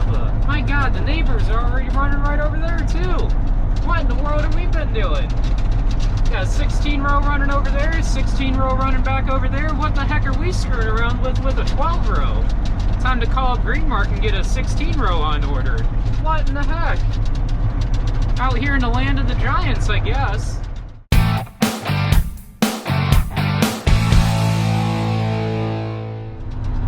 lava. My God, the neighbors are already running right over there too. What in the world have we been doing? Got a 16 row running over there, 16 row running back over there. What the heck are we screwing around with a 12 row? Time to call Green Mark and get a 16 row on order. What in the heck? Out here in the land of the giants, I guess.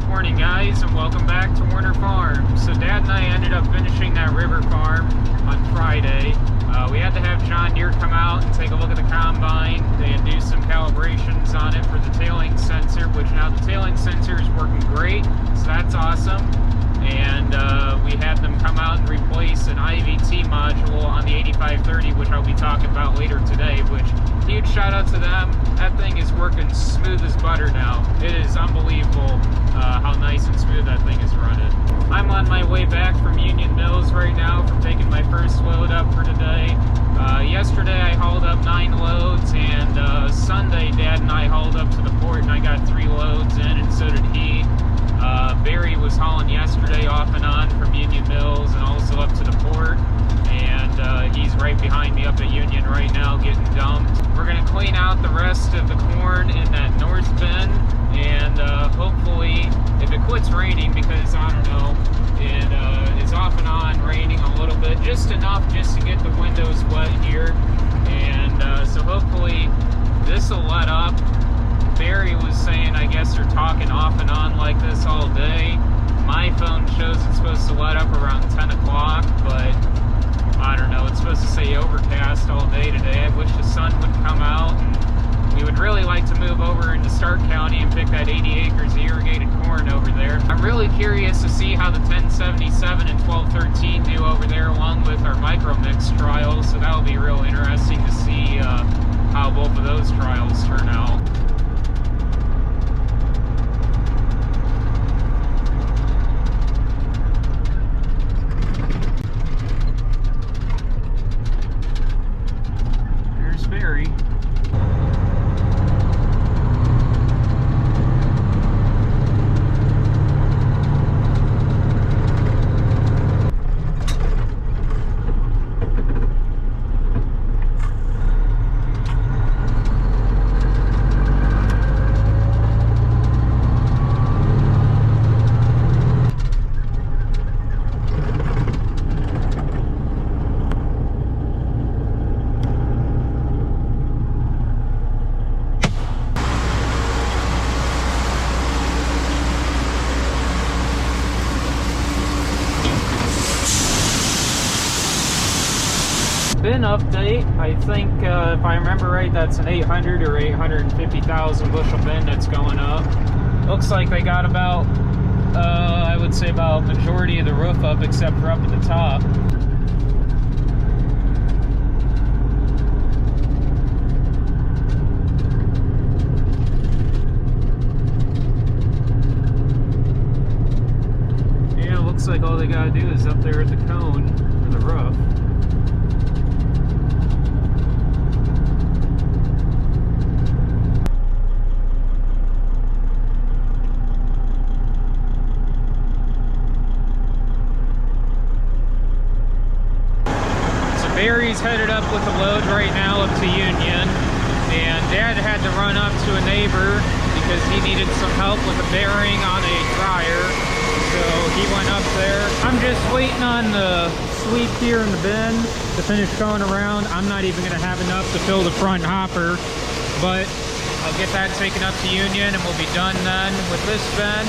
Morning guys, and welcome back to Werner Farm. So Dad and I ended up finishing that river farm on Friday. We had to have John Deere come out and take a look at the combine and do some calibrations on it for the tailing sensor, which now the tailing sensor is working great, so that's awesome. And we had them come out and replace an IVT module on the 8530, which I'll be talking about later today, which, huge shout out to them. That thing is working smooth as butter now. It is unbelievable how nice and smooth that thing is running. I'm on my way back from Union Mills right now from taking my first load up for today. Yesterday I hauled up 9 loads, and Sunday Dad and I hauled up to the port and I got 3 loads in, and so did he. Barry was hauling yesterday off and on from Union Mills and also up to the port, and he's right behind me up at Union right now getting dumped. We're going to clean out the rest of the corn in that north bin, and hopefully if it quits raining, because I don't know, it's off and on raining a little bit, just enough just to get the windows wet here, and so hopefully this will let up. Barry was saying, I guess they're talking off and on like this all day. My phone shows it's supposed to let up around 10 o'clock, but I don't know, it's supposed to say overcast all day today. I wish the sun would come out, and we would really like to move over into Starke County and pick that 80 acres of irrigated corn over there. I'm really curious to see how the 1077 and 1213 do over there, along with our micro mix trials, so that'll be real interesting to see how both of those trials turn out. Bin update. I think if I remember right, that's an 800 or 850,000 bushel bin that's going up. Looks like they got about I would say about majority of the roof up, except for up at the top. Yeah, looks like all they gotta do is up there at the cone for the roof. Barry's headed up with a load right now up to Union, and Dad had to run up to a neighbor because he needed some help with a bearing on a dryer, so he went up there. I'm just waiting on the sweep here in the bin to finish going around. I'm not even going to have enough to fill the front hopper, but I'll get that taken up to Union and we'll be done then with this bin,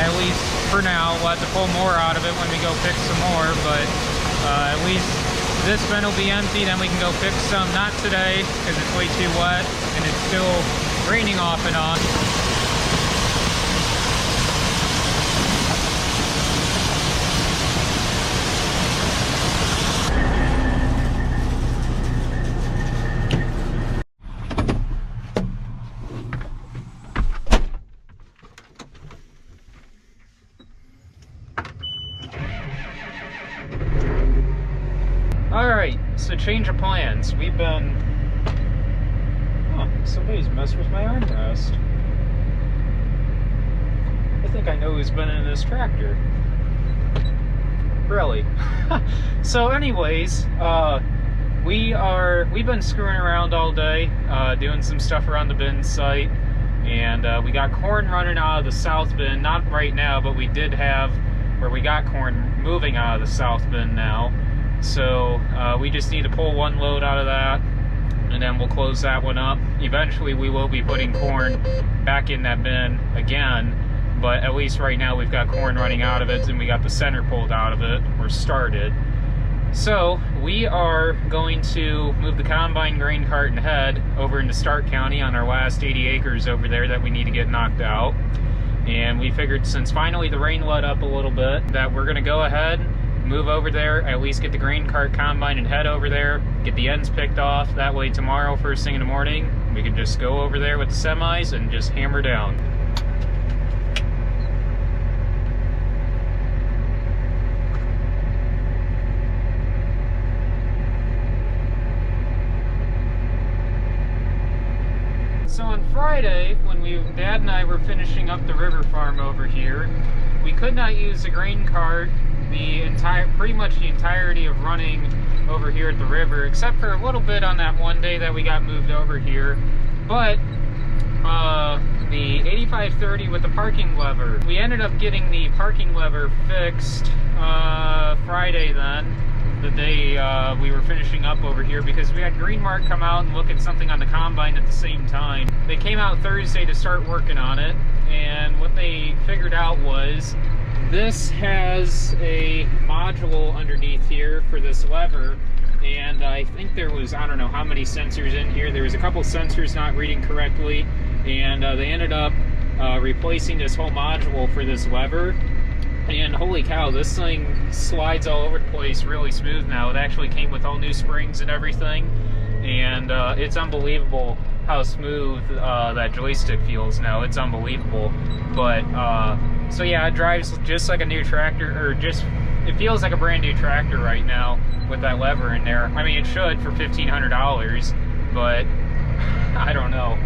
at least for now. We'll have to pull more out of it when we go pick some more, but at least this bin will be empty, then we can go pick some. Not today, because it's way too wet, and it's still raining off and on. Alright, so change of plans. We've been... Oh, somebody's messed with my armrest. I think I know who's been in this tractor. really. So anyways, we've been screwing around all day, doing some stuff around the bin site, and we got corn running out of the south bin, not right now, but we did have, where we got corn moving out of the south bin now. So we just need to pull one load out of that, and then we'll close that one up. Eventually we will be putting corn back in that bin again, but at least right now we've got corn running out of it, and we got the center pulled out of it, or started. So we are going to move the combine grain cart and head over into Starke County on our last 80 acres over there that we need to get knocked out. And we figured, since finally the rain let up a little bit, that we're gonna go ahead, move over there, at least get the grain cart, combine, and head over there, get the ends picked off. That way tomorrow, first thing in the morning, we can just go over there with the semis and just hammer down. So on Friday, when Dad and I were finishing up the river farm over here, we could not use the grain cart pretty much the entirety of running over here at the river, except for a little bit on that one day that we got moved over here. But the 8530 with the parking lever, we ended up getting the parking lever fixed Friday then, the day we were finishing up over here, because we had Greenmark come out and look at something on the combine at the same time. They came out Thursday to start working on it, and what they figured out was this has a module underneath here for this lever, and I think there was, I don't know how many sensors in here. There was a couple sensors not reading correctly, and they ended up replacing this whole module for this lever. And holy cow, this thing slides all over the place really smooth now. It actually came with all new springs and everything, and it's unbelievable how smooth that joystick feels now. It's unbelievable. But so yeah, it drives just like a new tractor, or it feels like a brand new tractor right now with that lever in there. I mean, it should for $1,500, but I don't know.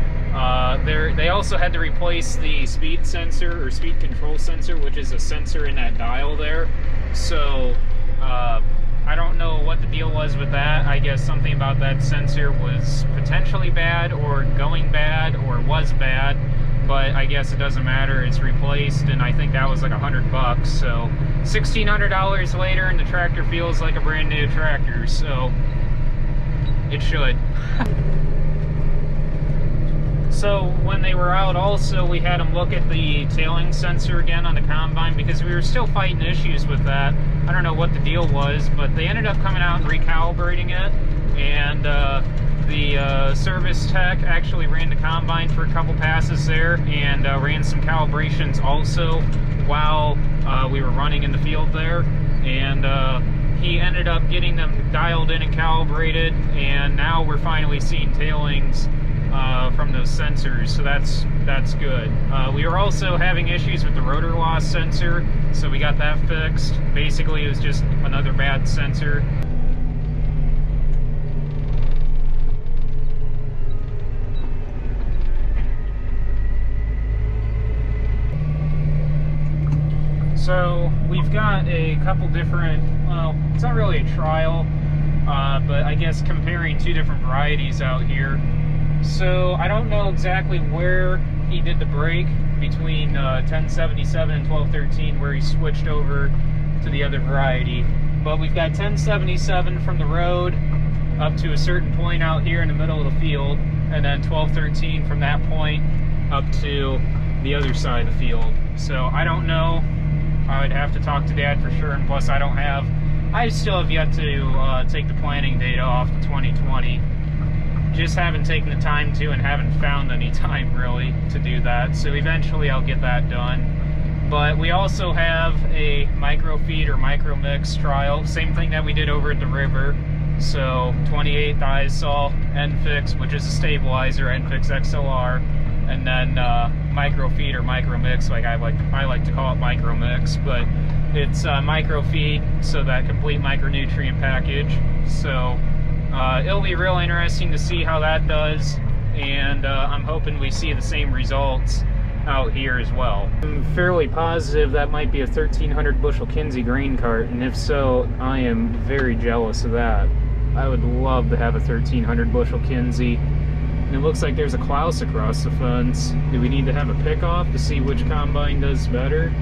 They also had to replace the speed sensor, or speed control sensor, which is a sensor in that dial there. So I don't know what the deal was with that. I guess something about that sensor was potentially bad, or going bad, or was bad, but I guess it doesn't matter. It's replaced, and I think that was like $100. So $1,600 later, and the tractor feels like a brand new tractor, so it should. So when they were out also, we had them look at the tailing sensor again on the combine, because we were still fighting issues with that. I don't know what the deal was, but they ended up coming out and recalibrating it, and the service tech actually ran the combine for a couple passes there, and ran some calibrations also while we were running in the field there, and he ended up getting them dialed in and calibrated, and now we're finally seeing tailings from those sensors, so that's good. We were also having issues with the rotor loss sensor, so we got that fixed. Basically, it was just another bad sensor. So we've got a couple different, well, it's not really a trial, but I guess comparing two different varieties out here. So I don't know exactly where he did the break between 1077 and 1213, where he switched over to the other variety. But we've got 1077 from the road up to a certain point out here in the middle of the field, and then 1213 from that point up to the other side of the field. So I don't know. I would have to talk to Dad for sure, and plus I still have yet to take the planting data off to 2020. Just haven't taken the time to, and haven't found any time really to do that. So eventually I'll get that done. But we also have a microfeed or micromix trial, same thing that we did over at the river. So 28 diazole N-Fix, which is a stabilizer, N-Fix XLR, and then microfeed or micromix, like I like to call it micromix, but it's microfeed, so that complete micronutrient package. So it'll be real interesting to see how that does, and I'm hoping we see the same results out here as well. I'm fairly positive that might be a 1,300 bushel Kinsey grain cart, and if so, I am very jealous of that. I would love to have a 1,300 bushel Kinsey. And it looks like there's a Klaus across the fence. Do we need to have a pick-off to see which combine does better?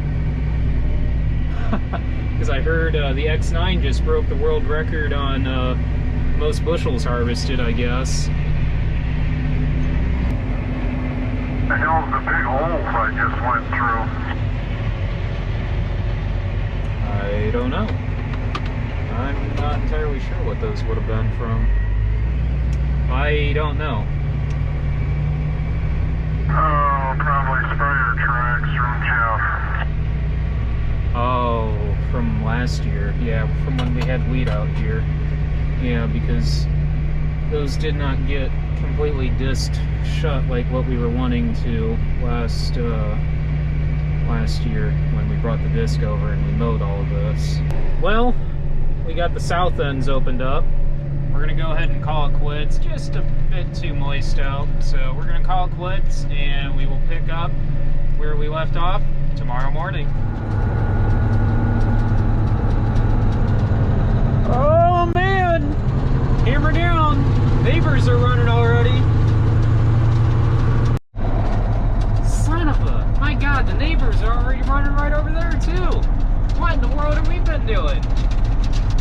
Because I heard the X9 just broke the world record on most bushels harvested, I guess. The hell's the big holes I just went through? I don't know. I'm not entirely sure what those would have been from. I don't know. Oh, probably sprayer tracks from Jeff. Oh, from last year. Yeah, from when we had wheat out here. Yeah, because those did not get completely disked shut like what we were wanting to last year when we brought the disc over and we mowed all of this. Well, we got the south ends opened up. We're gonna go ahead and call it quits. Just a bit too moist out, so we're gonna call it quits, and we will pick up where we left off tomorrow morning. Oh man! Hammer down! Neighbors are running already. Son of a... My God, the neighbors are already running right over there too. What in the world have we been doing?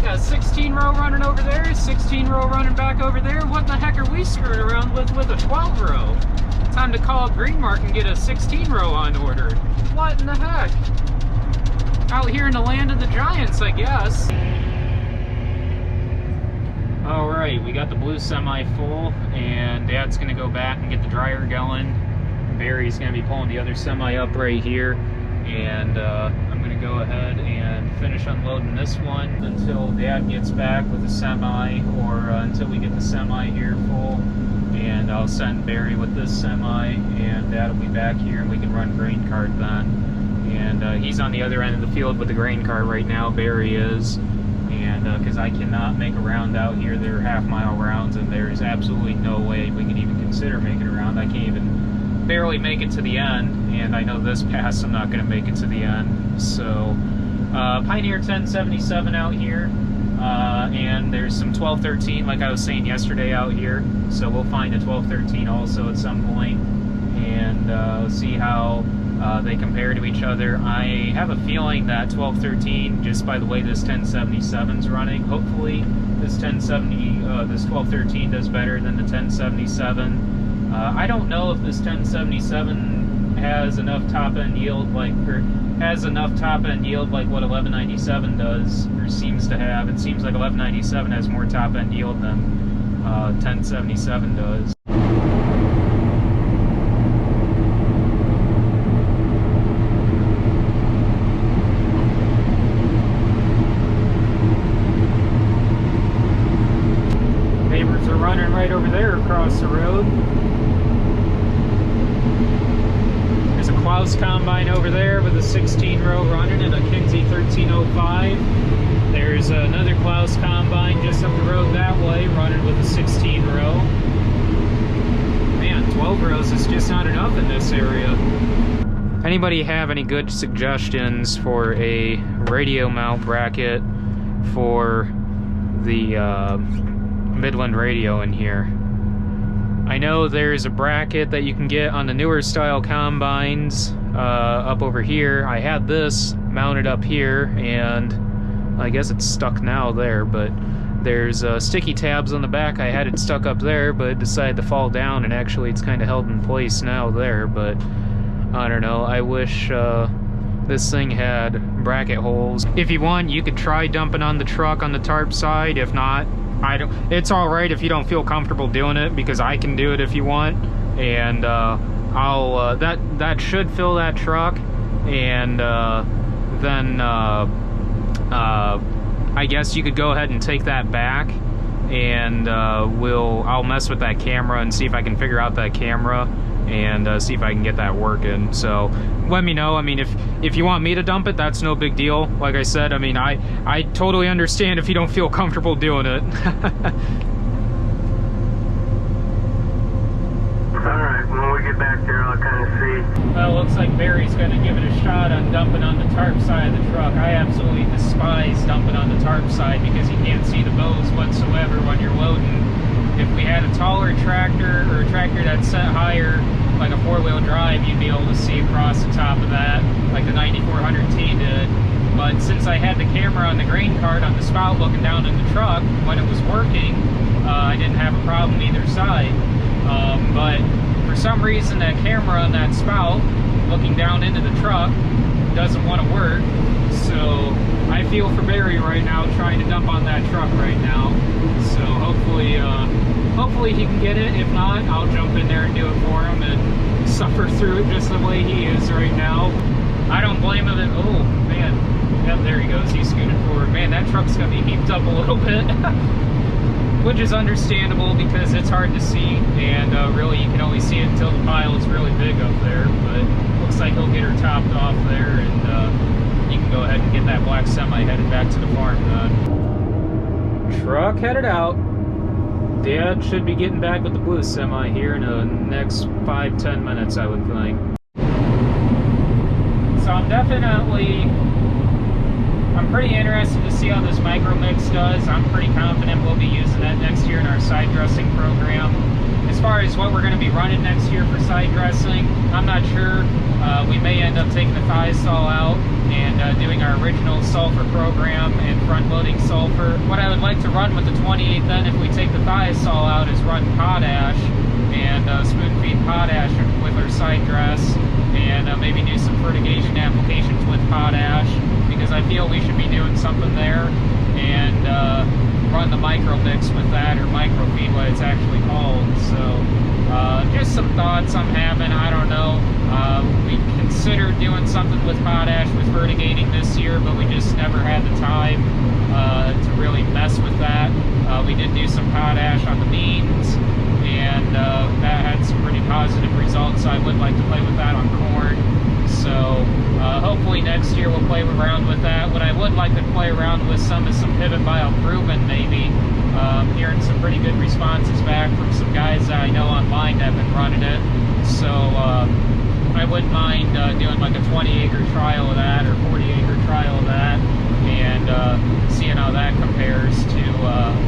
Got a 16 row running over there, 16 row running back over there. What the heck are we screwing around with a 12 row? Time to call up Greenmark and get a 16 row on order. What in the heck? Out here in the land of the giants, I guess. Alright, we got the blue semi full, and Dad's gonna go back and get the dryer going. Barry's gonna be pulling the other semi up right here, and I'm gonna go ahead and finish unloading this one until Dad gets back with the semi, or until we get the semi here full, and I'll send Barry with this semi, and Dad will be back here and we can run grain cart then. And he's on the other end of the field with the grain cart right now, Barry is. And because I cannot make a round out here, they're half-mile rounds, and there's absolutely no way we can even consider making a round. I can't even barely make it to the end, and I know this pass I'm not going to make it to the end. So Pioneer 1077 out here, and there's some 1213 like I was saying yesterday out here, so we'll find a 1213 also at some point, and see how they compare to each other. I have a feeling that 1213, just by the way this 1077's running, hopefully this 1213 does better than the 1077. I don't know if this 1077 has enough top-end yield like what 1197 does, or seems to have. It seems like 1197 has more top-end yield than 1077 does. Neighbors are running right over there across the road. There's a Klaus combine over there with a 16 row running and a Kinsey 1305. There's another Klaus combine just up the road that way running with a 16 row. Man, 12 rows is just not enough in this area. Anybody have any good suggestions for a radio mount bracket for the Midland radio in here? I know there's a bracket that you can get on the newer style combines up over here. I had this mounted up here, and I guess it's stuck now there, but there's sticky tabs on the back. I had it stuck up there, but it decided to fall down, and actually it's kind of held in place now there, but I don't know. I wish this thing had bracket holes. If you want, you could try dumping on the truck on the tarp side. If not, it's all right if you don't feel comfortable doing it, because I can do it if you want, and I'll that should fill that truck, and then I guess you could go ahead and take that back, and I'll mess with that camera and see if I can figure out that camera and see if I can get that working. So let me know. I mean, if you want me to dump it, that's no big deal. Like I said, I mean, I totally understand if you don't feel comfortable doing it. Alright, when we get back there, I'll kind of see Well, looks like Barry's going to give it a shot on dumping on the tarp side of the truck. I absolutely despise dumping on the tarp side because you can't see the bows whatsoever when you're loading. If we had a taller tractor or a tractor that's set higher, like a four-wheel drive, you'd be able to see across the top of that, like the 9400T did. But since I had the camera on the grain cart on the spout looking down in the truck when it was working, I didn't have a problem either side. But for some reason that camera on that spout looking down into the truck doesn't want to work. So I feel for Barry right now trying to dump on that truck right now. So hopefully he can get it. If not, I'll jump in there and do it for him and suffer through it just the way he is right now. I don't blame him. Oh man, yep, there he goes. He's scooted forward. Man, that truck's gonna be heaped up a little bit. Which is understandable because it's hard to see, and really you can only see it until the pile is really big up there. But looks like he'll get her topped off there, and you can go ahead and get that black semi headed back to the farm then. Truck headed out. Dad should be getting back with the blue semi here in the next 5-10 minutes, I would think. So I'm pretty interested to see how this micro mix does. I'm pretty confident we'll be using that next year in our side dressing program. As far as what we're going to be running next year for side dressing, I'm not sure. We may end up taking the thiazole out and doing our original sulfur program and front loading sulfur. What I would like to run with the 28 then, if we take the thiazole out, is run potash and spoon feed potash with our side dress, and maybe do some fertigation applications with potash, because I feel we should be doing something there, and run the micro mix with that, or micro feed, what it's actually called. So just some thoughts I'm having. I don't know. We considered doing something with potash with fertigating this year, but we just never had the time to really mess with that. We did do some potash on the beans, and that had some pretty positive results. I would like to play with that on corn. So hopefully next year we'll play around with that. What I would like to play around with some is some pivot bioproven maybe. Hearing some pretty good responses back from some guys that I know online that have been running it. So I wouldn't mind doing like a 20-acre trial of that, or 40-acre trial of that, and seeing how that compares to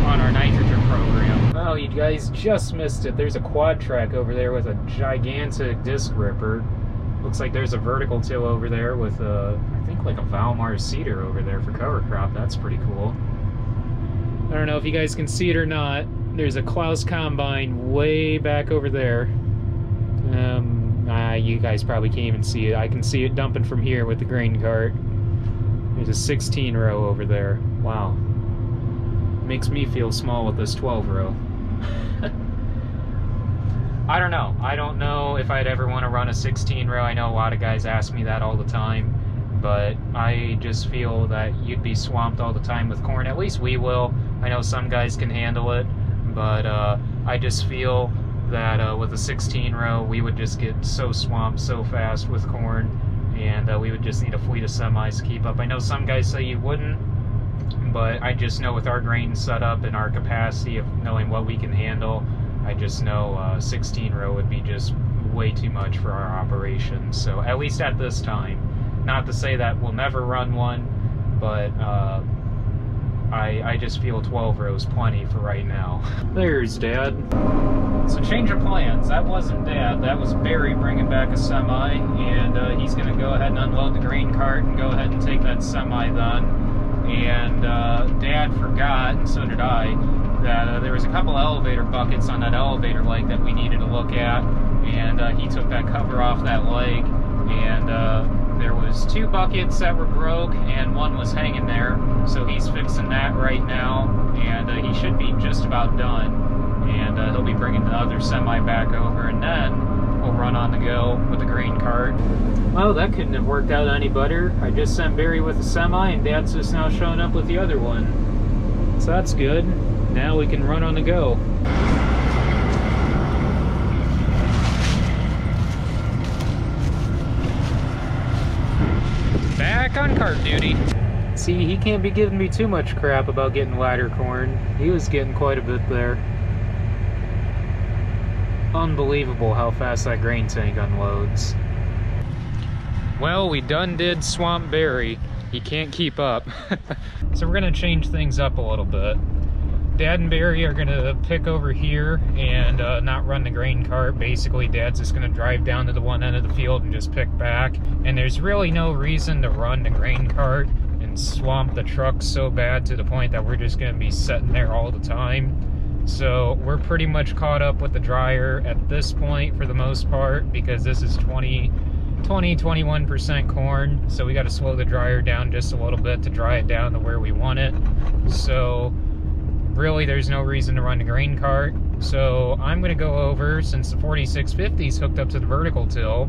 on our nitrogen program. Oh, you guys just missed it. There's a quad track over there with a gigantic disc ripper. Looks like there's a vertical till over there with I think like a Valmar seeder over there for cover crop. That's pretty cool. I don't know if you guys can see it or not. There's a Klaus combine way back over there. You guys probably can't even see it. I can see it dumping from here with the grain cart. There's a 16 row over there. Wow. Makes me feel small with this 12 row. I don't know. I don't know if I'd ever want to run a 16 row. I know a lot of guys ask me that all the time, but I just feel that you'd be swamped all the time with corn. At least we will. I know some guys can handle it, but I just feel that with a 16 row, we would just get so swamped so fast with corn, and we would just need a fleet of semis to keep up. I know some guys say you wouldn't, but I just know with our grain setup and our capacity of knowing what we can handle, I just know 16 row would be just way too much for our operation. So at least at this time, not to say that we'll never run one, but I just feel 12 rows plenty for right now. There's Dad. So change of plans. That wasn't Dad. That was Barry bringing back a semi, and he's going to go ahead and unload the grain cart and go ahead and take that semi then. And Dad forgot, and so did I, that there was a couple elevator buckets on that elevator leg that we needed to look at, and he took that cover off that leg, and there was 2 buckets that were broke and one was hanging there, so he's fixing that right now, and he should be just about done, and he'll be bringing the other semi back over, and then we'll run on the go with the grain cart. Well, that couldn't have worked out any better. I just sent Barry with the semi, and Dad's just now showing up with the other one, so that's good. Now we can run on the go. Back on cart duty. See, he can't be giving me too much crap about getting ladder corn. He was getting quite a bit there. Unbelievable how fast that grain tank unloads. Well, we done did Swamp Berry. He can't keep up. So we're gonna change things up a little bit. Dad and Barry are gonna pick over here and not run the grain cart. Basically, Dad's just gonna drive down to the one end of the field and just pick back. And there's really no reason to run the grain cart and swamp the truck so bad to the point that we're just gonna be sitting there all the time. So we're pretty much caught up with the dryer at this point for the most part, because this is 21% corn. So we gotta slow the dryer down just a little bit to dry it down to where we want it. So really, there's no reason to run the grain cart. So I'm gonna go over, since the 4650 is hooked up to the vertical till,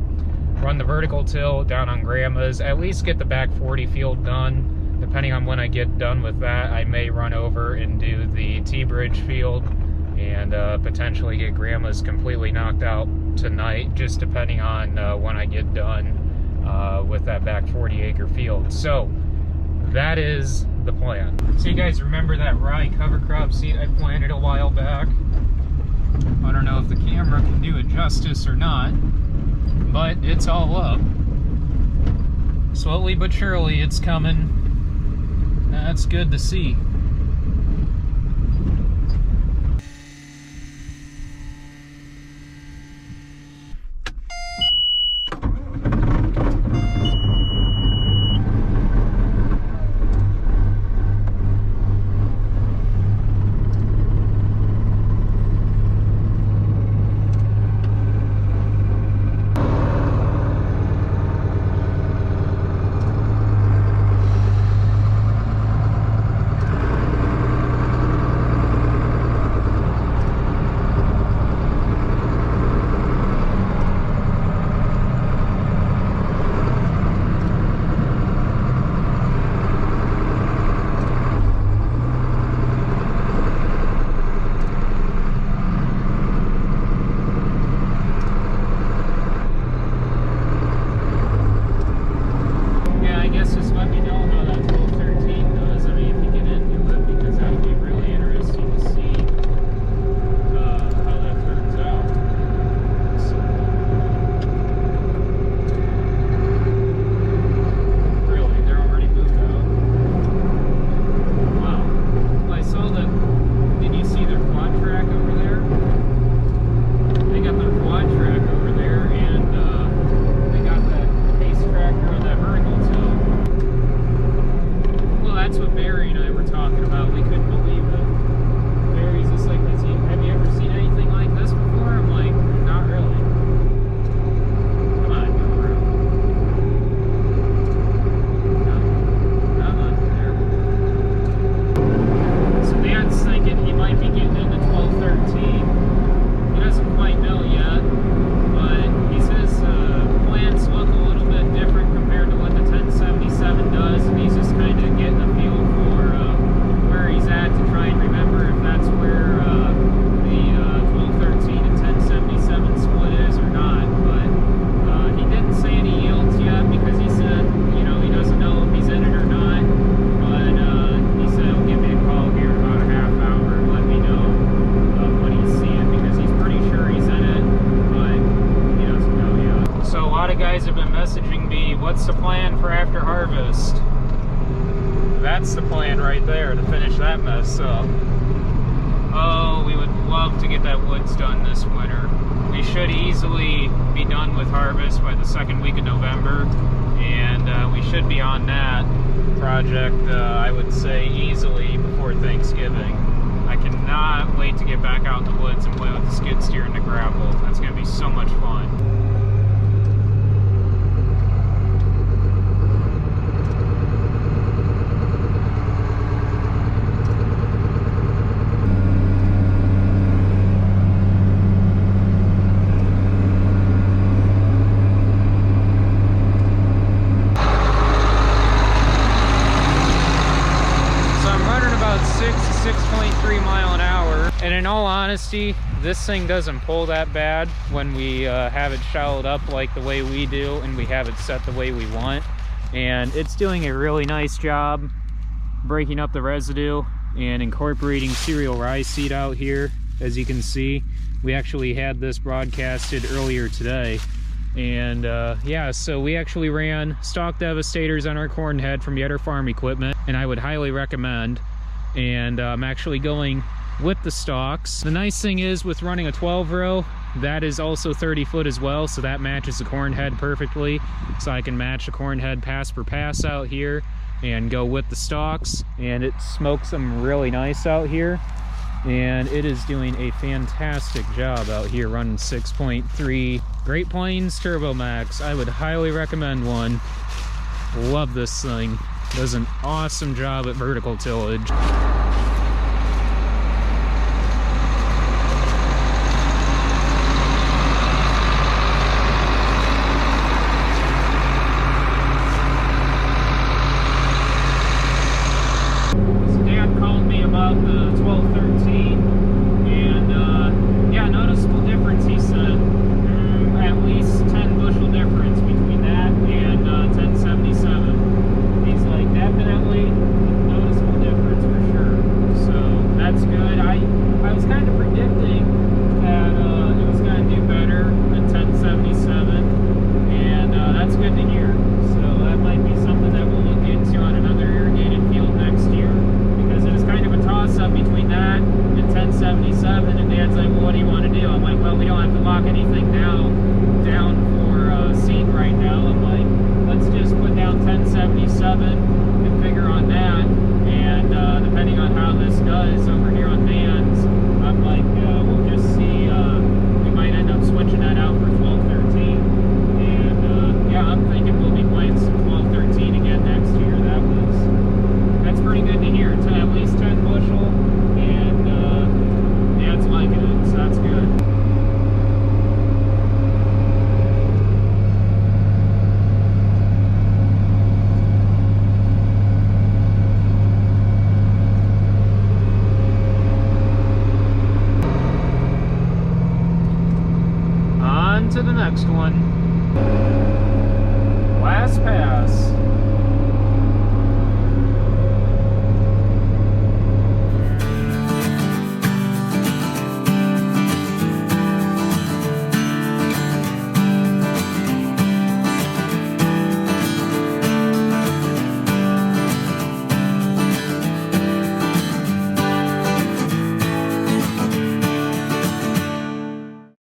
run the vertical till down on Grandma's, at least get the back 40 field done. Depending on when I get done with that, I may run over and do the T-bridge field and potentially get Grandma's completely knocked out tonight, just depending on when I get done with that back 40 acre field. So that is the plan. So you guys remember that rye cover crop seed I planted a while back? I don't know if the camera can do it justice or not, but it's all up. Slowly but surely it's coming. That's good to see. What's the plan for after harvest? That's the plan right there, to finish that mess up. Oh, we would love to get that woods done this winter. We should easily be done with harvest by the second week of November, and we should be on that project, I would say, easily before Thanksgiving. I cannot wait to get back out in the woods and play with the skid steer and the gravel. That's going to be so much fun. And in all honesty, this thing doesn't pull that bad when we have it shallowed up like the way we do and we have it set the way we want. And it's doing a really nice job breaking up the residue and incorporating cereal rye seed out here. As you can see, we actually had this broadcasted earlier today, And yeah, so we actually ran stalk devastators on our corn head from Yetter Farm Equipment, and I would highly recommend. And I'm actually going with the stalks. The nice thing is with running a 12 row, that is also 30 foot as well, so that matches the corn head perfectly. So I can match the corn head pass per pass out here and go with the stalks, and it smokes them really nice out here. And it is doing a fantastic job out here running 6.3 Great Plains Turbo Max. I would highly recommend one. Love this thing. Does an awesome job at vertical tillage. To the next one. Last pass.